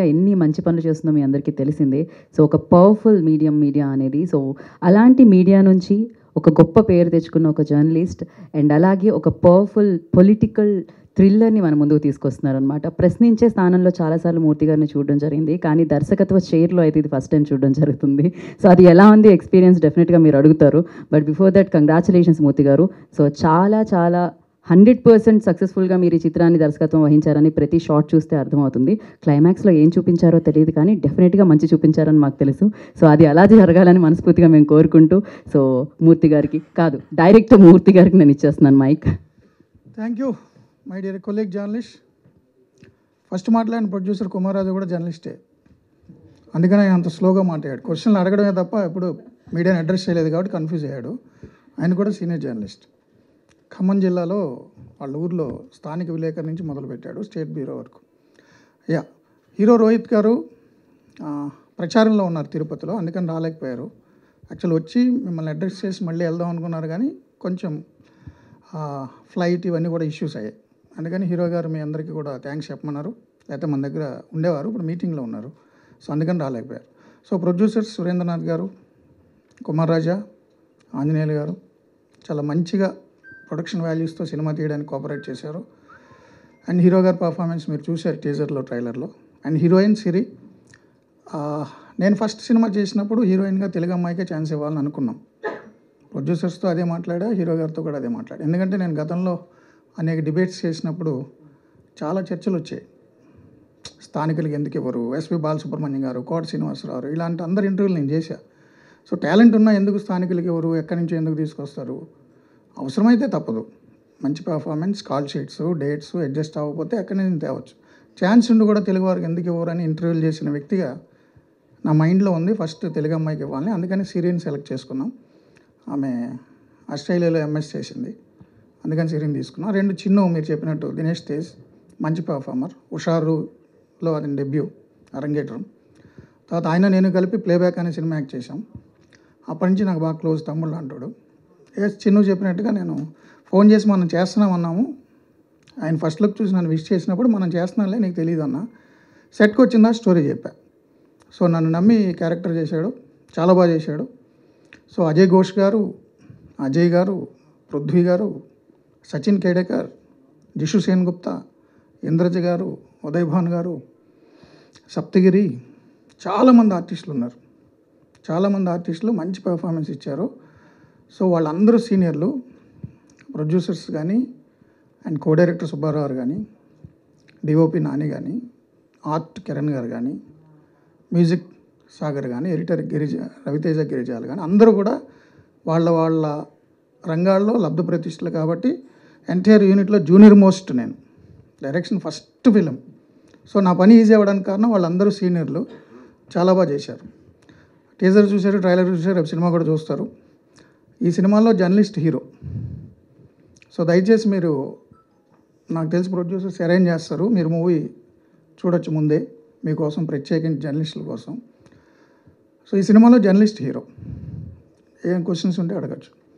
ఎన్ని మంచి పనులు చేస్తుందో మీ అందరికీ తెలిసిందే. సో, ఒక పవర్‌ఫుల్ మీడియా అనేది. సో, అలాంటి మీడియా నుంచి ఒక గొప్ప పేరు తెచ్చుకున్న ఒక జర్నలిస్ట్ అండ్ అలాగే ఒక పవర్‌ఫుల్ పొలిటికల్ థ్రిల్లర్‌ని మన ముందుకు తీసుకొస్తున్నారనమాట. ప్రశ్నించే స్థానంలో చాలా సార్లు మూర్తి గారిని చూడడం జరిగింది. కానీ దర్శకత్వ చైర్‌లో అయితే ఇది ఫస్ట్ టైమ్ చూడడం జరుగుతుంది. సో, అది ఎలా ఉంది ఎక్స్‌పీరియన్స్ డెఫినెట్‌గా మీరు అడుగుతారు. బట్ బిఫోర్ దట్ కంగ్రాచ్యులేషన్స్ మూర్తి గారు. సో, చాలా 100% సక్సెస్‌ఫుల్‌గా మీరు ఈ చిత్రాన్ని దర్శకత్వం వహించారని ప్రతి షాట్ చూస్తే అర్థమవుతుంది. క్లైమాక్స్‌లో ఏం చూపించారో తెలీదు కానీ డెఫినెట్‌గా మంచి చూపించారని మాకు తెలుసు. సో, అది అలా జరగాలని మనస్ఫూర్తిగా మేము కోరుకుంటూ సో, మూర్తి గారికి కాదు డైరెక్టర్ మూర్తి గారికి నేను ఇచ్చేస్తున్నాను mic. Thank you my dear colleague journalist. First మాట్లాడిన ప్రొడ్యూసర్ కుమారరాజు కూడా జర్నలిస్టే, అందుకని ఆయన అంత స్లోగా మాట్లాడాడు. క్వశ్చన్లు అడగడమే తప్ప ఎప్పుడు మీడియాని అడ్రస్ చేయలేదు కాబట్టి కన్ఫ్యూజ్ అయ్యాడు. ఆయన కూడా సీనియర్ జర్నలిస్ట్. ఖమ్మం జిల్లాలో వాళ్ళ ఊర్లో స్థానిక విలేకరు నుంచి మొదలుపెట్టాడు స్టేట్ బ్యూరో వరకు. హీరో రోహిత్ గారు ప్రచారంలో ఉన్నారు తిరుపతిలో, అందుకని రాలేకపోయారు. యాక్చువల్ వచ్చి మిమ్మల్ని అడ్రస్ చేసి మళ్ళీ వెళ్దాం అనుకున్నారు కానీ కొంచెం ఫ్లైట్ ఇవన్నీ కూడా ఇష్యూస్ అయ్యాయి. అందుకని హీరో గారు మీ అందరికీ కూడా థ్యాంక్స్ చెప్పమన్నారు. లేకపోతే మన దగ్గర ఉండేవారు, ఇప్పుడు మీటింగ్లో ఉన్నారు. సో అందుకని రాలేకపోయారు. సో ప్రొడ్యూసర్స్ సురేంద్రనాథ్ గారు, కుమార్ రాజా, ఆంజనేయులు గారు చాలా మంచిగా ప్రొడక్షన్ వాల్యూస్తో సినిమా తీయడానికి కోఆపరేట్ చేశారు. అండ్ హీరో గారి పర్ఫార్మెన్స్ మీరు చూశారు టీజర్లో, ట్రైలర్లో. అండ్ హీరోయిన్ సిరి, నేను ఫస్ట్ సినిమా చేసినప్పుడు హీరోయిన్గా తెలుగు అమ్మాయికే ఛాన్స్ ఇవ్వాలని అనుకున్నాం. ప్రొడ్యూసర్స్తో అదే మాట్లాడా, హీరో గారితో కూడా అదే మాట్లాడా. ఎందుకంటే నేను గతంలో అనేక డిబేట్స్ చేసినప్పుడు చాలా చర్చలు వచ్చాయి. స్థానికులకి ఎందుకు ఇవ్వరు, ఎస్పి బాలసుబ్రహ్మణ్యం గారు, కోట శ్రీనివాసరావు, ఇలాంటి అందరి ఇంటర్వ్యూలు నేను చేశా. సో టాలెంట్ ఉన్నా ఎందుకు స్థానికులకి ఇవ్వరు, ఎక్కడి నుంచో ఎందుకు తీసుకొస్తారు, అవసరమైతే తప్పదు. మంచి performance, call sheets, dates adjust అవ్వకపోతే ఎక్కడి నుంచి తేవచ్చు. ఛాన్స్ ఉండి కూడా తెలుగు వారికి ఎందుకు ఇవ్వరని ఇంటర్వ్యూలు చేసిన వ్యక్తిగా నా మైండ్లో ఉంది ఫస్ట్ తెలుగు అమ్మాయికి ఇవ్వాలని. అందుకని సిరీని సెలెక్ట్ చేసుకున్నాం. ఆమె ఆస్ట్రేలియాలో ఎంఎస్ చేసింది, అందుకని సిరీని తీసుకున్నాం. రెండు చిన్ను మీరు చెప్పినట్టు దినేష్ తేజ్ మంచి పర్ఫార్మర్, హుషారులో అది డెబ్యూ అరంగేట్రం. తర్వాత ఆయన నేను కలిపి ప్లేబ్యాక్ అనే సినిమా యాక్ట్ చేశాం. అప్పటి నుంచి నాకు బాగా క్లోజ్, తమ్ముళ్ళు అంటాడు. చిన్ను చెప్పినట్టుగా నేను ఫోన్ చేసి మనం చేస్తున్నామన్నాము. ఆయన ఫస్ట్ లుక్ చూసి నన్ను విష్ చేసినప్పుడు మనం చేస్తున్నాంలే నీకు తెలియదు అన్న, సెట్కి వచ్చిందా స్టోరీ చెప్పా. సో నన్ను నమ్మి క్యారెక్టర్ చేశాడు, చాలా బాగా చేశాడు. సో అజయ్ ఘోష్ గారు, అజయ్ గారు, పృథ్వీ గారు, సచిన్ కేడేకర్, జిషు సేన్గుప్తా, ఇంద్రజ గారు, ఉదయ్ భాన్ గారు, సప్తగిరి, చాలామంది ఆర్టిస్టులు ఉన్నారు. చాలామంది ఆర్టిస్టులు మంచి పర్ఫార్మెన్స్ ఇచ్చారు. సో వాళ్ళందరూ సీనియర్లు, ప్రొడ్యూసర్స్ కానీ అండ్ కో డైరెక్టర్ సుబ్బారావు కానీ, డిఓపి నాని కానీ, ఆర్ట్ కిరణ్ గారు కానీ, మ్యూజిక్ సాగర్ కానీ, ఎడిటర్ రవితేజ గిరిజాలు కానీ, అందరూ కూడా వాళ్ళ రంగాల్లో లబ్ధ ప్రతిష్టలు. కాబట్టి ఎంటైర్ యూనిట్లో జూనియర్ మోస్ట్ నేను, డైరెక్షన్ ఫస్ట్ ఫిలిం. సో నా పని ఈజీ అవ్వడానికి కారణం వాళ్ళందరూ సీనియర్లు, చాలా బాగా చేశారు. టీజర్ చూశారు, ట్రైలర్ చూశారు, రేపు సినిమా కూడా చూస్తారు. ఈ సినిమాలో జర్నలిస్ట్ హీరో. సో దయచేసి మీరు, నాకు తెలిసి ప్రొడ్యూసర్స్ అరేంజ్ చేస్తారు, మీరు మూవీ చూడొచ్చు ముందే మీకోసం, ప్రత్యేకించి జర్నలిస్టుల కోసం. సో ఈ సినిమాలో జర్నలిస్ట్ హీరో. ఏం క్వశ్చన్స్ ఉంటే అడగచ్చు.